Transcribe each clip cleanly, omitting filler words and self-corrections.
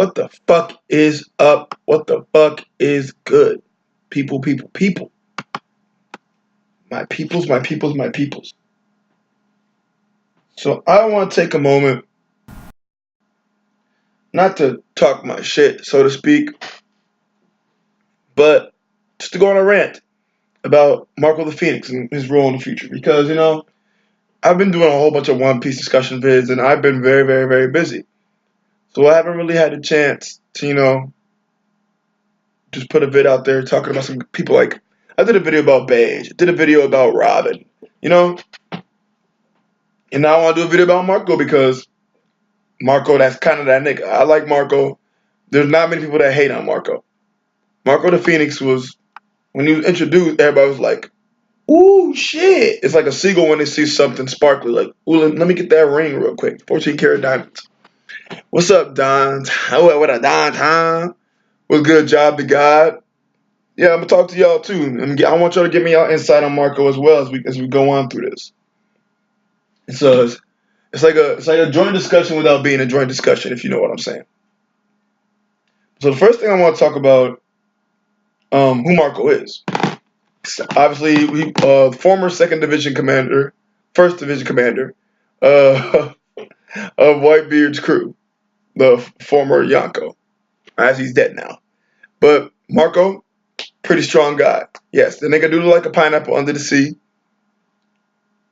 What the fuck is up? What the fuck is good? People, people, people. My peoples, my peoples, my peoples. So I want to take a moment, not to talk my shit, so to speak, but just to go on a rant about Marco the Pheonix and his role in the future. Because, I've been doing a whole bunch of One Piece discussion vids, and I've been very, very, very busy. So I haven't really had a chance to, just put a vid out there talking about some people like, I did a video about Beige, I did a video about Robin, and now I want to do a video about Marco because Marco, that's kind of that nigga. I like Marco. There's not many people that hate on Marco. Marco the Pheonix was, when he was introduced, everybody was like, ooh, shit. It's like a seagull when they see something sparkly, like, ooh, let me get that ring real quick. 14 karat diamonds. What's up, Don? What a Don, huh? What's good, job to God? Yeah, I'm gonna talk to y'all too. I want y'all to give me y'all insight on Marco as well as we go on through this. So it's like a joint discussion without being a joint discussion, if you know what I'm saying. So the first thing I want to talk about, who Marco is. Obviously, former second division commander, first division commander, of Whitebeard's crew, the former Yonko, as he's dead now. But Marco, pretty strong guy. Yes, the nigga do look like a pineapple under the sea.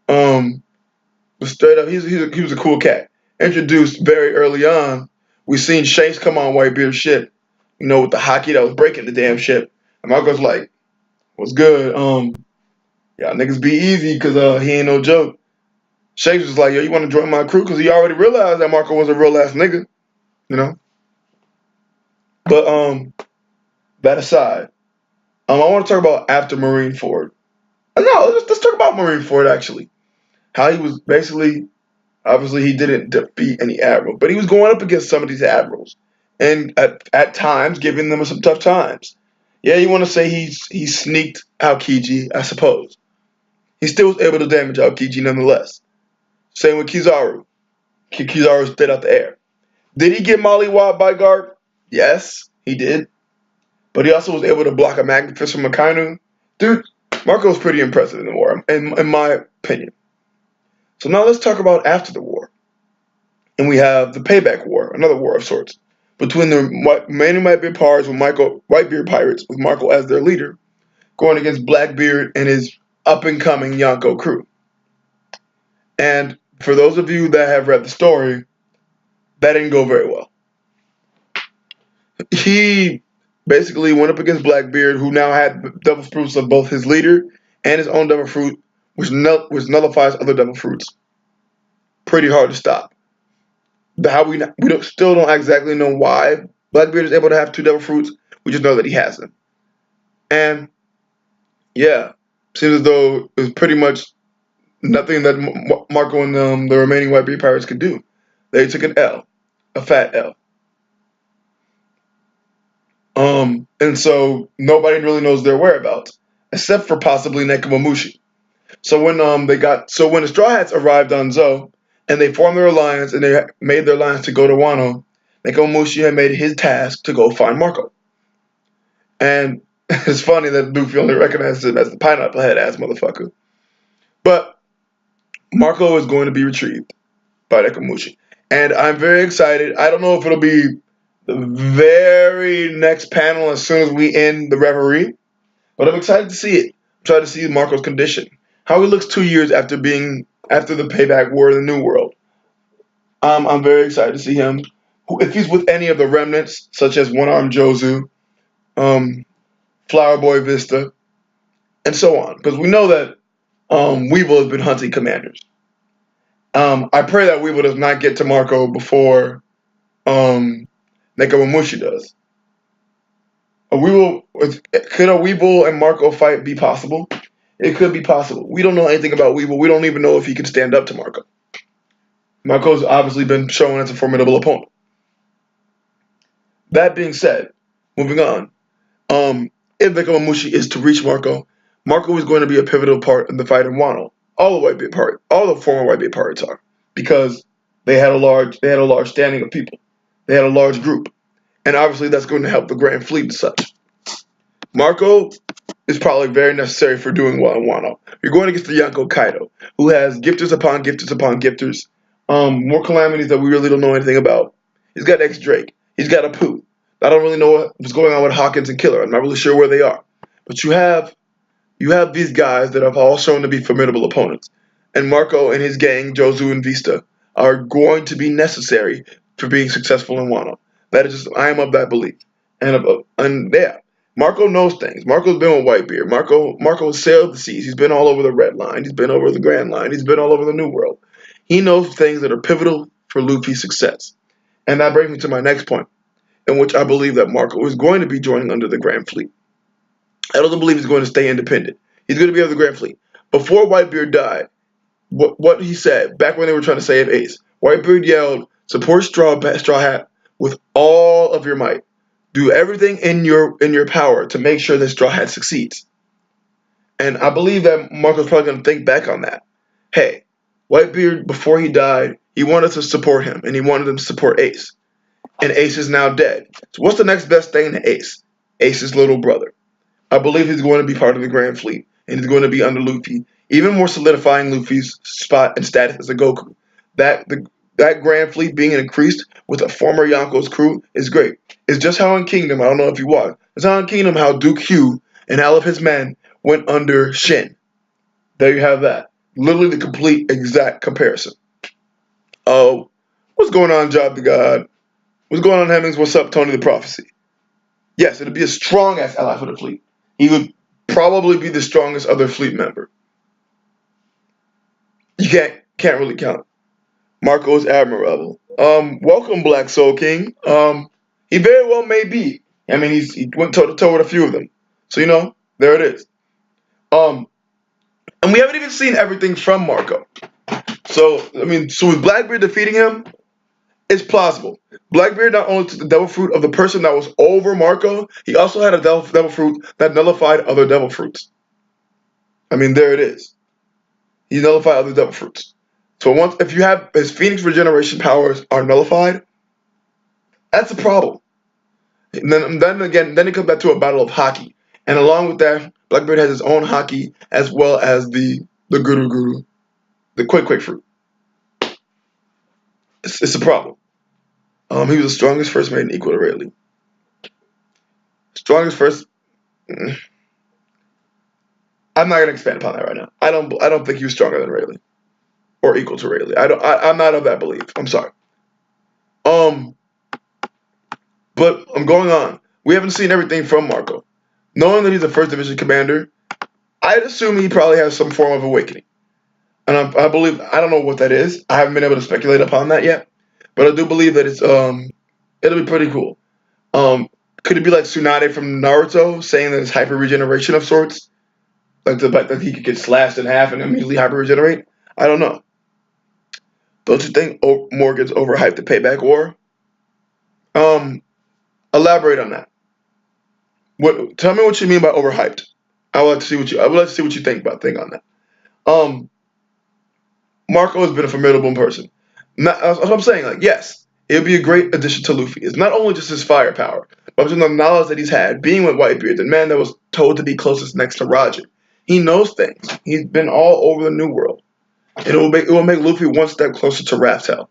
But straight up, he was a cool cat. Introduced very early on, we seen Shanks come on Whitebeard's ship, with the hockey that was breaking the damn ship. And Marco's like, what's good? Y'all niggas be easy because he ain't no joke. Shanks was like, yo, you want to join my crew? Because he already realized that Marco was a real ass nigga, But that aside, I want to talk about after Marineford. No, let's talk about Marineford actually. How he was basically, obviously he didn't defeat any admiral, but he was going up against some of these admirals, and at times giving them some tough times. Yeah, you want to say he sneaked Aokiji, I suppose. He still was able to damage Aokiji nonetheless. Same with Kizaru. Kizaru stayed out the air. Did he get mollywopped by Garp? Yes, he did. But he also was able to block a magnet fist from Akainu. Dude, Marco's pretty impressive in the war, in my opinion. So now let's talk about after the war. And we have the Payback War, another war of sorts, between the many Whitebeard pirates with Whitebeard pirates with Marco as their leader, going against Blackbeard and his up-and-coming Yonko crew. And for those of you that have read the story, that didn't go very well. He basically went up against Blackbeard, who now had devil fruits of both his leader and his own devil fruit, which nullifies other devil fruits. Pretty hard to stop. Still don't exactly know why Blackbeard is able to have two devil fruits. We just know that he has them. And yeah, seems as though it was pretty much nothing that Marco and the remaining Whitebeard pirates could do. They took an L, a fat L. And so nobody really knows their whereabouts, except for possibly Nekomamushi. So when the Straw Hats arrived on Zou, and they formed their alliance, and they made their alliance to go to Wano, Nekomamushi had made it his task to go find Marco. And it's funny that Luffy only recognizes him as the pineapple head ass motherfucker. But Marco is going to be retrieved by Nekomamushi. And I'm very excited. I don't know if it'll be the very next panel as soon as we end the reverie, but I'm excited to see it. I'm excited to see Marco's condition. How he looks 2 years after the Payback War in the New World. I'm very excited to see him. If he's with any of the remnants, such as One-Armed Jozu, Flower Boy Vista, and so on. Because we know that Weevil has been hunting commanders. I pray that Weevil does not get to Marco before Nekomamushi does. Could a Weevil and Marco fight be possible? It could be possible. We don't know anything about Weevil. We don't even know if he can stand up to Marco. Marco's obviously been shown as a formidable opponent. That being said, moving on. If Nekomamushi is to reach Marco, Marco is going to be a pivotal part in the fight in Wano. All the former Whitebeard pirates are, because they had a large standing of people. They had a large group. and obviously that's going to help the Grand Fleet and such. Marco is probably very necessary for doing well in Wano. You're going against the Yonko Kaido, who has gifters upon gifters upon gifters, more calamities that we really don't know anything about. He's got X Drake. He's got a Pooh. I don't really know what's going on with Hawkins and Killer. I'm not really sure where they are. But you have these guys that have all shown to be formidable opponents. And Marco and his gang, Jozu and Vista, are going to be necessary for being successful in Wano. That is just, I am of that belief. And yeah, Marco knows things. Marco's been with Whitebeard. Marco has sailed the seas. He's been all over the Red Line. He's been over the Grand Line. He's been all over the New World. He knows things that are pivotal for Luffy's success. And that brings me to my next point, in which I believe that Marco is going to be joining under the Grand Fleet. I don't believe he's going to stay independent. He's going to be under the Grand Fleet. Before Whitebeard died, what he said, back when they were trying to save Ace, Whitebeard yelled, support Straw Hat with all of your might. Do everything in your power to make sure that Straw Hat succeeds. And I believe that Marco's probably going to think back on that. Hey, Whitebeard, before he died, he wanted to support him, and he wanted him to support Ace. And Ace is now dead. So what's the next best thing to Ace? Ace's little brother. I believe he's going to be part of the Grand Fleet, and he's going to be under Luffy, even more solidifying Luffy's spot and status as a Goku. That Grand Fleet being increased with a former Yonko's crew is great. It's just how in Kingdom, I don't know if you watched, it's how in Kingdom how Duke Hugh and all of his men went under Shin. There you have that. Literally the complete exact comparison. Oh, what's going on, Job the God? What's going on, Hemmings? What's up, Tony the Prophecy? Yes, it'd be a strong ass ally for the fleet. He would probably be the strongest other fleet member. You can't really count. Marco is admirable. Welcome, Black Soul King. He very well may be. I mean, he went toe to toe with a few of them. So there it is. And we haven't even seen everything from Marco. So with Blackbeard defeating him, it's plausible. Blackbeard not only took the devil fruit of the person that was over Marco, he also had a devil fruit that nullified other devil fruits. There it is. He nullified other devil fruits. So if you have his Pheonix regeneration powers are nullified, that's a problem. And then it comes back to a battle of Haki. And along with that, Blackbeard has his own Haki as well as the Guru, the quick fruit. It's a problem. He was the strongest first maiden equal to Rayleigh. Strongest first. I'm not gonna expand upon that right now. I don't think he was stronger than Rayleigh or equal to Rayleigh. I'm not of that belief. I'm sorry. But I'm going on. We haven't seen everything from Marco. Knowing that he's a first division commander, I'd assume he probably has some form of awakening. And I believe, I don't know what that is. I haven't been able to speculate upon that yet. But I do believe that it'll be pretty cool. Could it be like Tsunade from Naruto, saying that it's hyper regeneration of sorts? Like the fact that he could get slashed in half and immediately hyper regenerate? I don't know. Don't you think Morgan's overhyped the Payback War? Elaborate on that. Tell me what you mean by overhyped. I would like to see what you think on that. Marco has been a formidable person. That's what I'm saying. Like, yes, it would be a great addition to Luffy. It's not only just his firepower, but just the knowledge that he's had, being with Whitebeard, the man that was told to be closest next to Roger. He knows things. He's been all over the New World. And it will make Luffy one step closer to Raftel.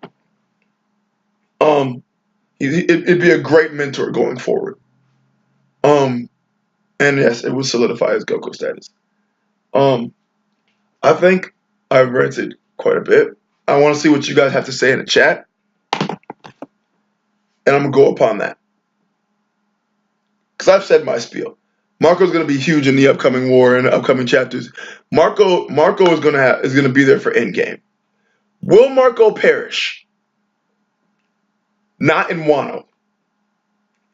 It'd be a great mentor going forward. And yes, it would solidify his Goku status. I think I've ranted quite a bit. I want to see what you guys have to say in the chat. And I'm going to go upon that. Because I've said my spiel. Marco's going to be huge in the upcoming war and the upcoming chapters. Marco is going to be there for Endgame. Will Marco perish? Not in Wano.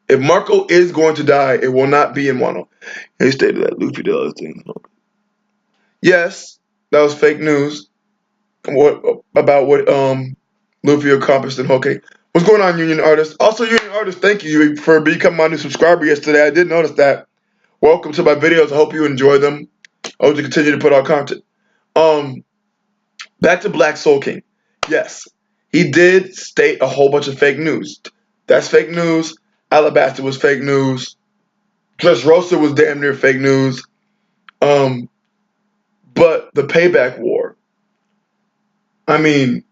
If Marco is going to die, it will not be in Wano. He stated that Luffy did other things. Yes, that was fake news. About what Luffy accomplished in Hokkaido. What's going on, Union Artist? Also, Union Artist, thank you for becoming my new subscriber yesterday. I did notice that. Welcome to my videos. I hope you enjoy them. I hope you continue to put out content. Back to Black Soul King. Yes, he did state a whole bunch of fake news. That's fake news. Alabasta was fake news. Dressrosa was damn near fake news. Um, but the payback war. I mean,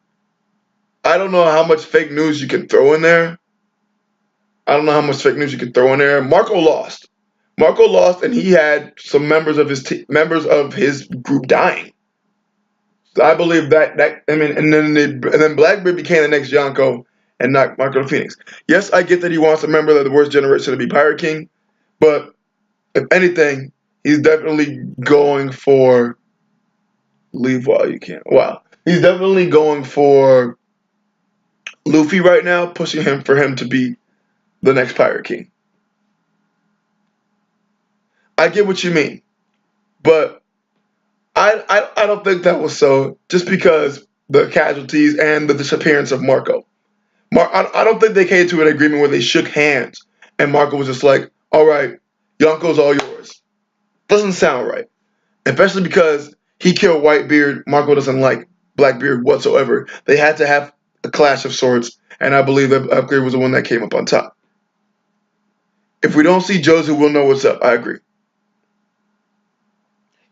I don't know how much fake news you can throw in there. I don't know how much fake news you can throw in there. Marco lost. Marco lost, and he had some members of his group dying. So I believe that I mean, and then Blackbeard became the next Yonko and not Marco the Phoenix. Yes, I get that he wants a member of the worst generation to be Pirate King, but if anything, he's definitely going for leave while you can. Wow, he's definitely going for Luffy right now, pushing him for him to be the next Pirate King. I get what you mean, but I don't think that was so. Just because the casualties and the disappearance of Marco. I don't think they came to an agreement where they shook hands and Marco was just like, "All right, Yonko's all yours." Doesn't sound right, especially because he killed Whitebeard. Marco doesn't like Blackbeard whatsoever. They had to have a clash of swords, and I believe that Blackbeard was the one that came up on top. If we don't see Jozu, we'll know what's up. I agree.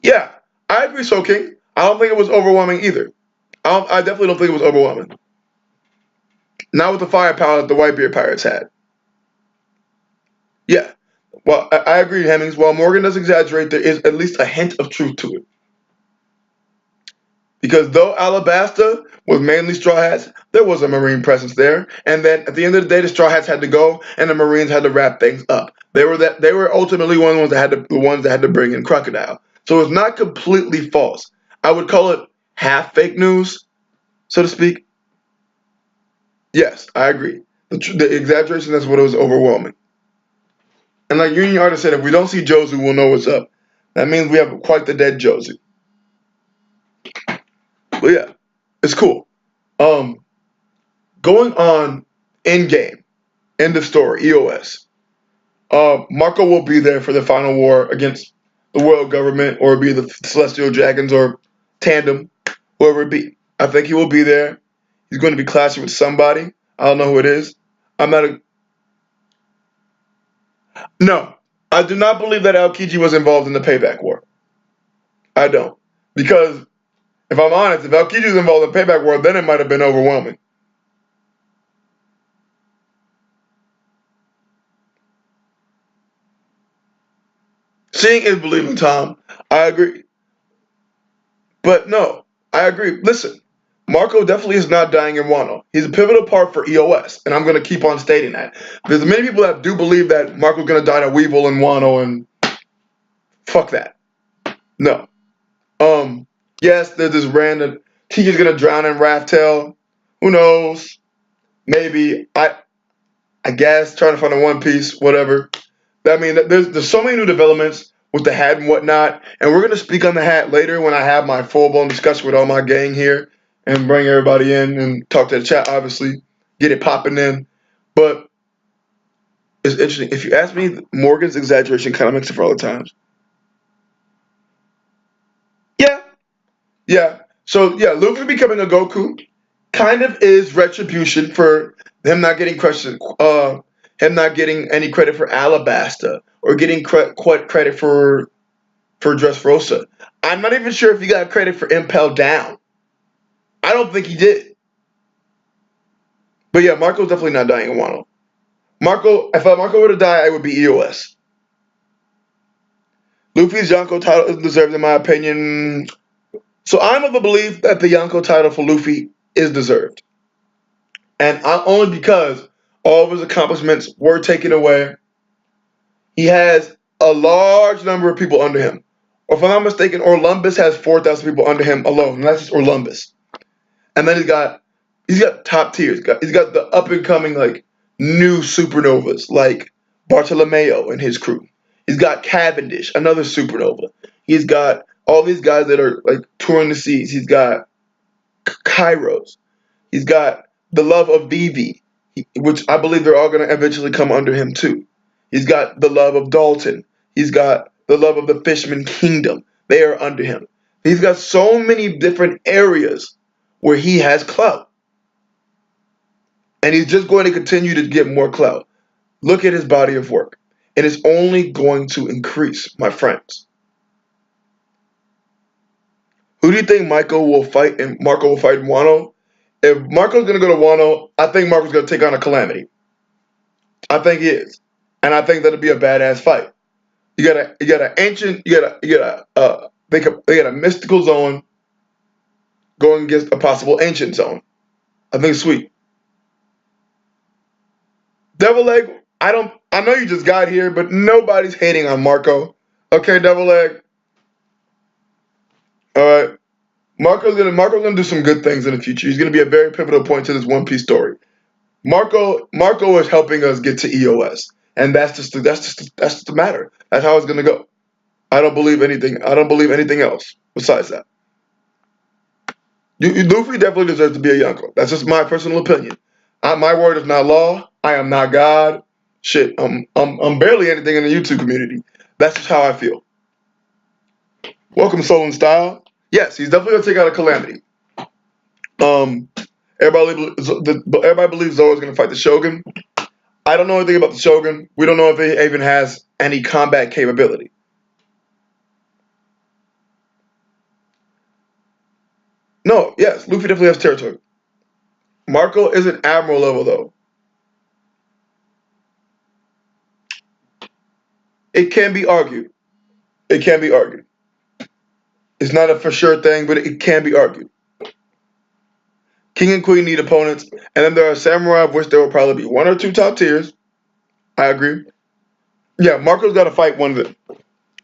Yeah, I agree, So King. I don't think it was overwhelming either. I definitely don't think it was overwhelming. Not with the firepower that the Whitebeard pirates had. Yeah. Well, I agree, Hemmings. While Morgan does exaggerate, there is at least a hint of truth to it. Because though Alabasta was mainly Straw Hats, there was a Marine presence there. And then at the end of the day, the Straw Hats had to go, and the Marines had to wrap things up. They were ultimately one of the ones that had to bring in Crocodile. So it's not completely false. I would call it half fake news, so to speak. Yes, I agree. The exaggeration, that's what it was overwhelming. And like Union Artist said, if we don't see Jozu, we'll know what's up. That means we have quite the dead Jozu. But yeah, it's cool. Um, Going on in game, end of story, EOS. Marco will be there for the final war against the world government, or be the Celestial Dragons, or Tandem, whoever it be. I think he will be there. He's going to be clashing with somebody. I don't know who it is. I'm not a No. I do not believe that Aokiji was involved in the payback war. I don't. Because if I'm honest, if Aokiji was involved in the payback war, then it might have been overwhelming. Seeing is believing, Tom. I agree. But no, I agree. Listen, Marco definitely is not dying in Wano. He's a pivotal part for EOS, and I'm going to keep on stating that. There's many people that do believe that Marco's going to die to Weevil and Wano, and fuck that. No. Yes, there's this random Tiki's going to drown in Raftail. Who knows? Maybe. I guess trying to find a One Piece, whatever. I mean, there's so many new developments with the hat and whatnot, and we're gonna speak on the hat later when I have my full blown discussion with all my gang here and bring everybody in and talk to the chat. Obviously, get it popping in. But it's interesting. If you ask me, Morgan's exaggeration kind of makes it for all the times. Yeah, yeah. So yeah, Luffy becoming a Goku kind of is retribution for him not getting him not getting any credit for Alabasta or getting credit for Dressrosa. I'm not even sure if he got credit for Impel Down. I don't think he did. But yeah, Marco's definitely not dying in Wano. If Marco were to die, I would be EOS. Luffy's Yonko title is deserved, in my opinion. So I'm of the belief that the Yonko title for Luffy is deserved. And only because all of his accomplishments were taken away. He has a large number of people under him. Or if I'm not mistaken, Orlumbus has 4,000 people under him alone. And that's just Orlumbus. And then he's got top tiers. He's got the up and coming like new supernovas like Bartolomeo and his crew. He's got Cavendish, another supernova. He's got all these guys that are like touring the seas. He's got Kairos. He's got the love of Vivi, which I believe they're all going to eventually come under him too. He's got the love of Dalton. He's got the love of the Fishman Kingdom. They are under him. He's got so many different areas where he has clout. And he's just going to continue to get more clout. Look at his body of work. It is only going to increase, my friends. Who do you think Michael will fight and Marco will fight in Wano? If Marco's gonna go to Wano, I think Marco's gonna take on a Calamity. I think he is. And I think that'll be a badass fight. You got an ancient, they got a mystical zone going against a possible ancient zone. I think it's sweet. Devil Egg, I know you just got here, but nobody's hating on Marco. Okay, Devil Egg. Alright. Marco's gonna do some good things in the future. He's gonna be a very pivotal point to this One Piece story. Marco is helping us get to EOS. And that's just the matter. That's how it's gonna go. I don't believe anything else besides that. Luffy definitely deserves to be a Yonko. That's just my personal opinion. My word is not law. I am not God. Shit, I'm barely anything in the YouTube community. That's just how I feel. Welcome, Soul and Style. Yes, he's definitely gonna take out a Calamity. Everybody believes Zoro's gonna fight the Shogun. I don't know anything about the Shogun. We don't know if he even has any combat capability. No, yes, Luffy definitely has territory. Marco isn't admiral level though. It can be argued. It can be argued. It's not a for sure thing, but it can be argued. King and Queen need opponents, and then there are samurai, of which there will probably be one or two top tiers. I agree. Yeah, Marco's got to fight one of them.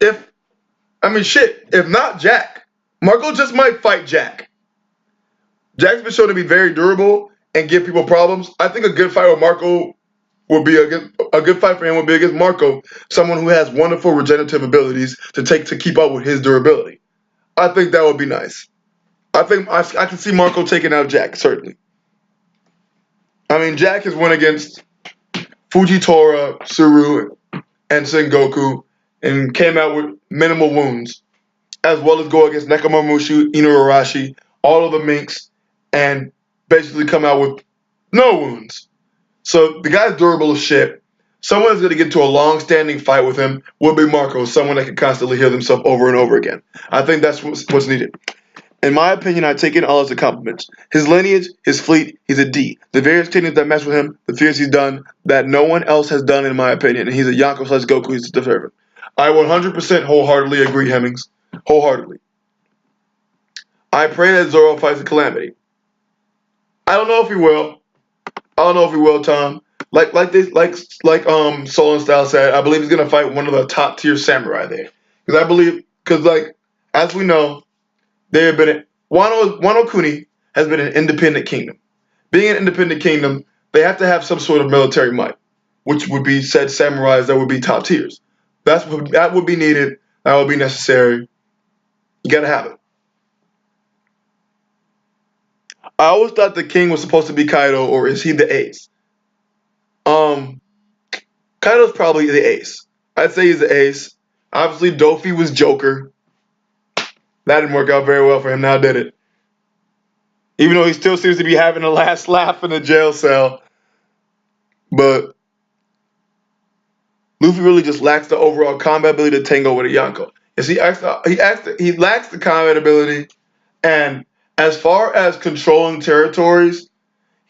If not Jack, Marco just might fight Jack. Jack's been shown to be very durable and give people problems. I think a good fight with Marco would be a good fight for him would be against Marco, someone who has wonderful regenerative abilities to keep up with his durability. I think that would be nice. I think I can see Marco taking out Jack, certainly. I mean, Jack has won against Fujitora, Suru, and Sengoku, and came out with minimal wounds, as well as go against Nekomamushi, Inuarashi, all of the Minks, and basically come out with no wounds. So the guy's durable as shit. Someone that's going to get into a long-standing fight with him will be Marco, someone that can constantly heal himself over and over again. I think that's what's needed. In my opinion, I take in all as a compliment. His lineage, his fleet, he's a D. The various kingdoms that mess with him, the fears he's done, that no one else has done in my opinion, and he's a Yonko / Goku, he's deserving. I 100% wholeheartedly agree, Hemmings. Wholeheartedly. I pray that Zoro fights a Calamity. I don't know if he will. Tom. Like Soul and Style said, I believe he's gonna fight one of the top tier samurai there. As we know, they have been Wano Kuni has been an independent kingdom. Being an independent kingdom, they have to have some sort of military might, which would be said samurais that would be top tiers. That would be needed. That would be necessary. You gotta have it. I always thought the king was supposed to be Kaido, or is he the ace? Kaido's probably the ace. I'd say he's the ace. Obviously, Dofi was Joker. That didn't work out very well for him now, did it? Even though he still seems to be having the last laugh in the jail cell. But Luffy really just lacks the overall combat ability to tango with a Yonko. He lacks the combat ability, and as far as controlling territories,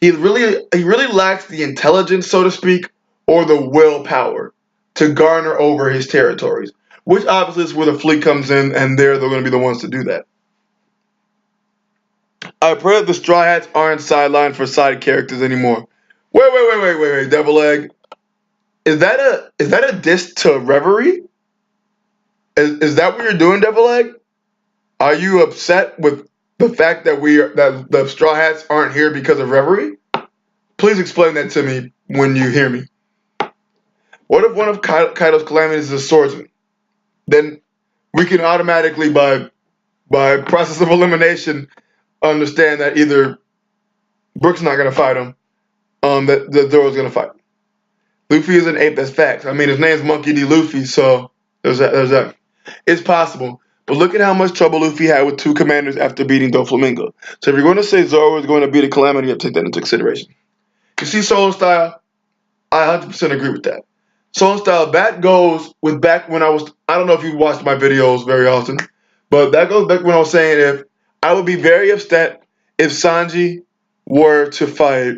he really lacks the intelligence, so to speak, or the willpower to garner over his territories. Which obviously is where the fleet comes in, and they're going to be the ones to do that. I pray that the Straw Hats aren't sidelined for side characters anymore. Wait, Devil Egg. Is that a diss to Reverie? Is that what you're doing, Devil Egg? Are you upset with the fact that that the Straw Hats aren't here because of Reverie? Please explain that to me when you hear me. What if one of Kaido's calamities is a swordsman? Then we can automatically, by process of elimination, understand that either Brook's not going to fight him, that Zoro's going to fight him. Luffy is an ape, that's facts. I mean, his name's Monkey D. Luffy, so there's that. It's possible. But look at how much trouble Luffy had with two commanders after beating Doflamingo. So if you're going to say Zoro is going to beat a Calamity, you have to take that into consideration. You see Solo Style? I 100% agree with that. Soul Style, that goes with back when I don't know if you watched my videos very often, but that goes back when I was saying if I would be very upset if Sanji were to fight,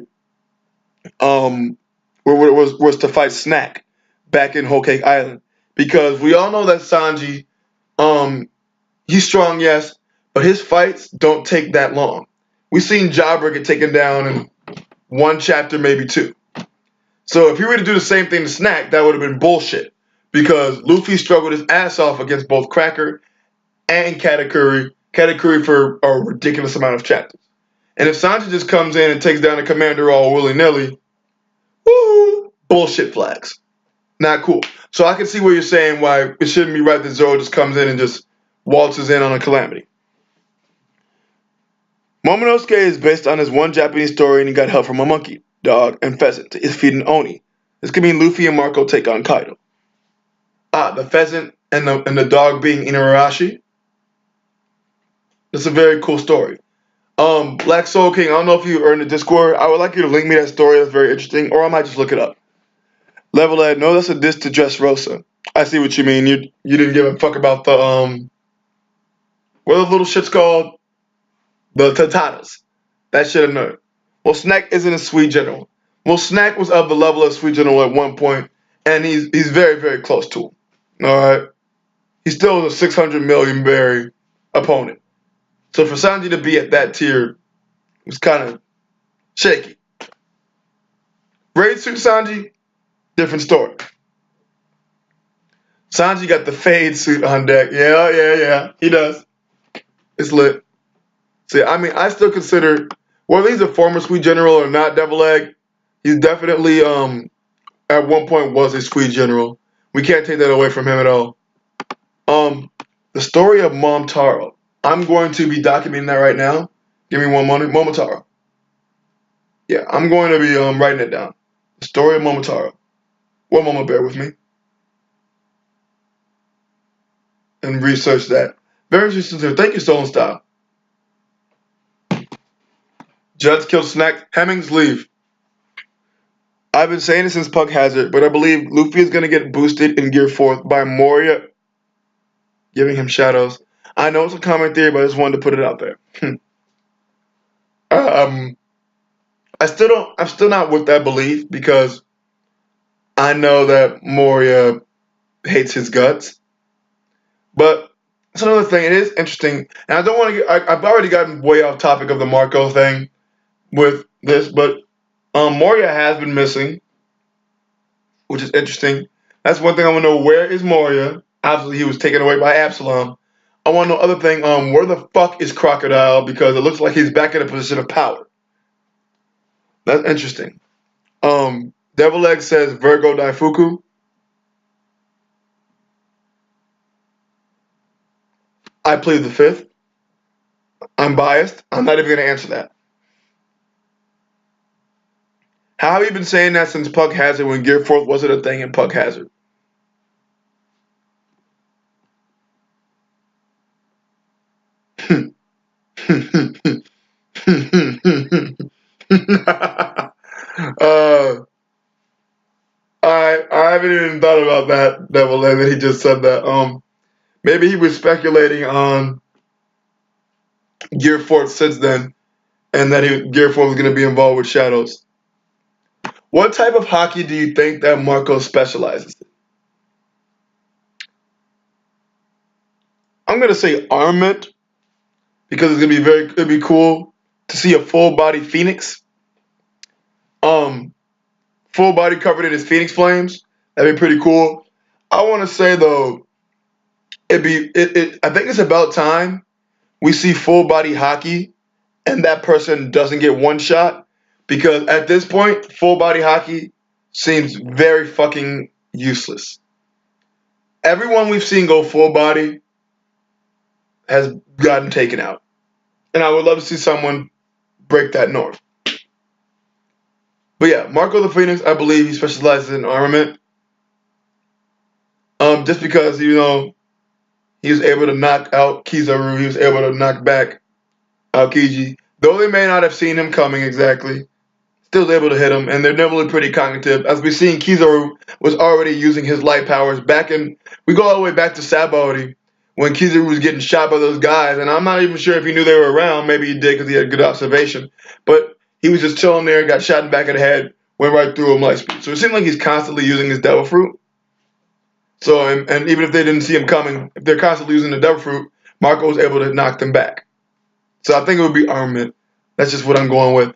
um, was to fight Snack back in Whole Cake Island. Because we all know that Sanji, um, he's strong, yes, but his fights don't take that long. We've seen Jabra get taken down in one chapter, maybe two. So if he were to do the same thing to Snack, that would have been bullshit. Because Luffy struggled his ass off against both Cracker and Katakuri. Katakuri for a ridiculous amount of chapters. And if Sanji just comes in and takes down the commander all willy-nilly, woo, bullshit flags. Not cool. So I can see what you're saying, why it shouldn't be right that Zoro just comes in and just waltzes in on a calamity. Momonosuke is based on his one Japanese story and he got help from a monkey, dog, and pheasant to feed an Oni. This could mean Luffy and Marco take on Kaido. The pheasant and the dog being Inuyasha. That's a very cool story. Black Soul King, I don't know if you are in the Discord. I would like you to link me that story. That's very interesting. Or I might just look it up. Level Ed, no, that's a diss to Dressrosa. I see what you mean. You didn't give a fuck about the what are the little shits called? The Tatatas. That shit annoying. Well, Snack isn't a sweet general. Well, Snack was of the level of sweet general at one point, and he's very, very close to him. Alright? He still was a 600 million berry opponent. So for Sanji to be at that tier was kind of shaky. Raid Suit Sanji, different story. Sanji got the fade suit on deck. Yeah. He does. It's lit. See, I mean, I still consider whether he's a former Sweet General or not, Devil Egg, he's definitely at one point was a Sweet General. We can't take that away from him at all. The story of Mom Taro. I'm going to be documenting that right now. Give me one moment. Momotaro. Yeah, I'm going to be writing it down. The story of Momotaro. One moment, bear with me. And research that. Very interesting. Thank you, Stolen Style. Judge killed Snack. Hemmings leave. I've been saying it since Puck Hazard, but I believe Luffy is going to get boosted in Gear 4th by Moria giving him shadows. I know it's a common theory, but I just wanted to put it out there. I'm still not with that belief because I know that Moria hates his guts. But that's another thing. It is interesting. And I don't want to I've already gotten way off topic of the Marco thing with this, but Moria has been missing, which is interesting. That's one thing I want to know. Where is Moria? Obviously, he was taken away by Absalom. I want to know other thing. Where the fuck is Crocodile? Because it looks like he's back in a position of power. That's interesting. Devil Egg says Virgo Daifuku. I plead the fifth. I'm biased. I'm not even going to answer that. How have you been saying that since Puck Hazard when Gear 4th wasn't a thing in Puck Hazard? I haven't even thought about that, Devil Egg, that he just said that. Maybe he was speculating on Gear 4th since then, and that Gear 4 was going to be involved with Shadows. What type of hockey do you think that Marco specializes in? I'm going to say armament, because it's going to be it'd be cool to see a full body Pheonix. Full body covered in his Pheonix flames. That'd be pretty cool. I want to say though, I think it's about time we see full body hockey and that person doesn't get one shot, because at this point, full body hockey seems very fucking useless. Everyone we've seen go full body has gotten taken out. And I would love to see someone break that norm. But yeah, Marco the Phoenix, I believe he specializes in armament. Just because, he was able to knock out Kizaru, he was able to knock back Aokiji. Though they may not have seen him coming exactly, still able to hit him, and they're normally pretty cognitive. As we've seen, Kizaru was already using his light powers back in. We go all the way back to Sabaody when Kizaru was getting shot by those guys, and I'm not even sure if he knew they were around. Maybe he did because he had good observation, but he was just chilling there, got shot in the back of the head, went right through him light speed. So it seemed like he's constantly using his devil fruit. So and even if they didn't see him coming, if they're constantly using the devil fruit, Marco was able to knock them back. So I think it would be armament. That's just what I'm going with.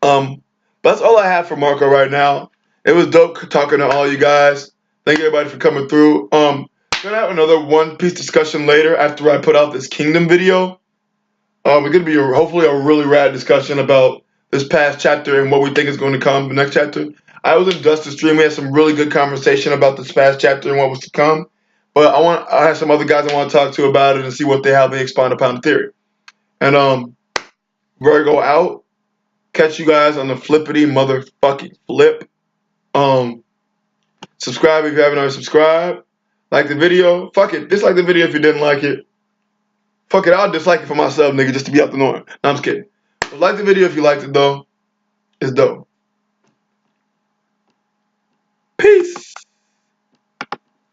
But that's all I have for Marco right now. It was dope talking to all you guys. Thank you everybody for coming through. Gonna have another One Piece discussion later after I put out this Kingdom video. We're gonna be hopefully a really rad discussion about this past chapter and what we think is going to come the next chapter. I was in Dustin's stream. We had some really good conversation about this past chapter and what was to come. But I have some other guys I want to talk to about it and see how they expound upon the theory. And Virgo out. Catch you guys on the flippity motherfucking flip. Subscribe if you haven't already subscribed. Like the video. Fuck it. Dislike the video if you didn't like it. Fuck it. I'll dislike it for myself, nigga, just to be out the norm. No, I'm just kidding. But like the video if you liked it, though. It's dope.